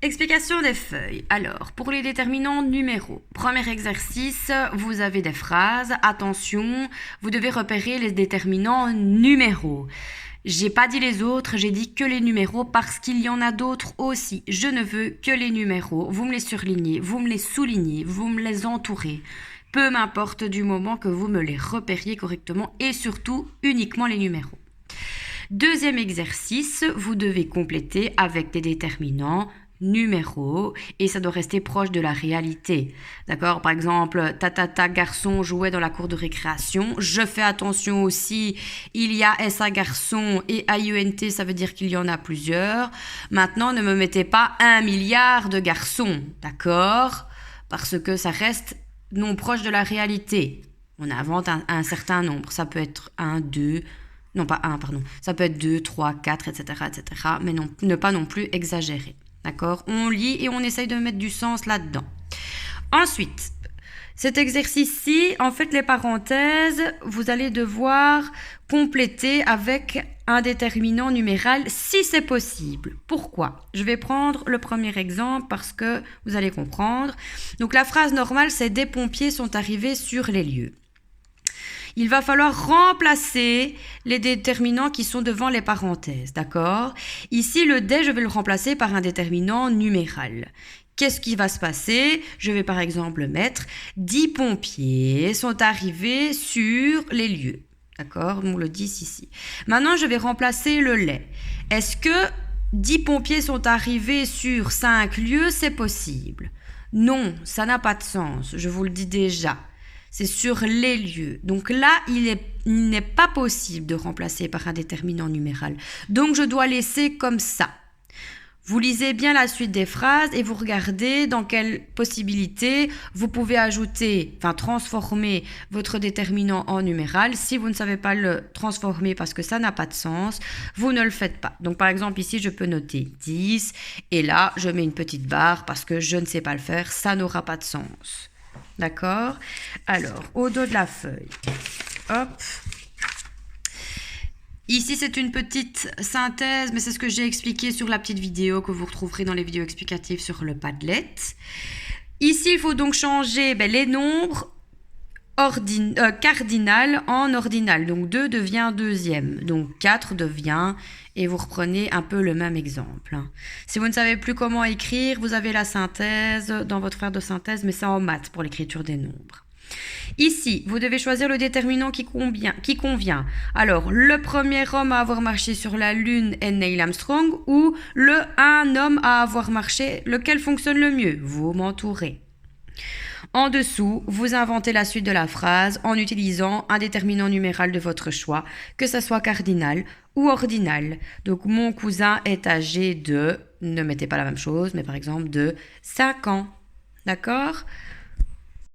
Explication des feuilles. Alors, pour les déterminants numéraux, premier exercice, vous avez des phrases. Attention, vous devez repérer les déterminants numéraux. J'ai pas dit les autres, j'ai dit que les numéros parce qu'il y en a d'autres aussi. Je ne veux que les numéros. Vous me les surlignez, vous me les soulignez, vous me les entourez. Peu m'importe du moment que vous me les repériez correctement et surtout uniquement les numéros. Deuxième exercice, vous devez compléter avec des déterminants numéraux et ça doit rester proche de la réalité. D'accord? Par exemple, tata garçon jouait dans la cour de récréation. Je fais attention aussi, il y a SA garçon et AUNT, ça veut dire qu'il y en a plusieurs. Maintenant, ne me mettez pas 1 milliard de garçons. D'accord? Parce que ça reste non proche de la réalité. On invente un certain nombre. Ça peut être 1, 2... Non, pas 1, pardon. Ça peut être 2, 3, 4, etc., etc. Mais non, ne pas non plus exagérer. D'accord? On lit et on essaye de mettre du sens là-dedans. Ensuite, cet exercice-ci, en fait, les parenthèses, vous allez devoir compléter avec un déterminant numéral si c'est possible. Pourquoi? Je vais prendre le premier exemple parce que vous allez comprendre. Donc, la phrase normale, c'est « Des pompiers sont arrivés sur les lieux ». Il va falloir remplacer les déterminants qui sont devant les parenthèses, d'accord? Ici, le « des », je vais le remplacer par un déterminant numéral. Qu'est-ce qui va se passer? Je vais par exemple mettre « 10 pompiers sont arrivés sur les lieux ». D'accord? On le dit ici. Maintenant, je vais remplacer le « les ». Est-ce que 10 pompiers sont arrivés sur 5 lieux? C'est possible. Non, ça n'a pas de sens, je vous le dis déjà. C'est sur les lieux. Donc là, il n'est pas possible de remplacer par un déterminant numéral. Donc, je dois laisser comme ça. Vous lisez bien la suite des phrases et vous regardez dans quelle possibilité vous pouvez ajouter, transformer votre déterminant en numéral. Si vous ne savez pas le transformer parce que ça n'a pas de sens, vous ne le faites pas. Donc, par exemple, ici, je peux noter 10 et là, je mets une petite barre parce que je ne sais pas le faire. Ça n'aura pas de sens. D'accord? Alors, au dos de la feuille, hop. Ici, c'est une petite synthèse, mais c'est ce que j'ai expliqué sur la petite vidéo que vous retrouverez dans les vidéos explicatives sur le Padlet. Ici, il faut donc changer les nombres cardinal en ordinal. Donc, 2 devient deuxième. Donc, 4 devient... Et vous reprenez un peu le même exemple. Si vous ne savez plus comment écrire, vous avez la synthèse dans votre feuille de synthèse, mais c'est en maths pour l'écriture des nombres. Ici, vous devez choisir le déterminant qui convient. Alors, le premier homme à avoir marché sur la Lune est Neil Armstrong ou le un homme à avoir marché, lequel fonctionne le mieux? Vous m'entourez. En dessous, vous inventez la suite de la phrase en utilisant un déterminant numéral de votre choix, que ce soit cardinal ou ordinal. Donc, mon cousin est âgé de, ne mettez pas la même chose, mais par exemple de 5 ans. D'accord?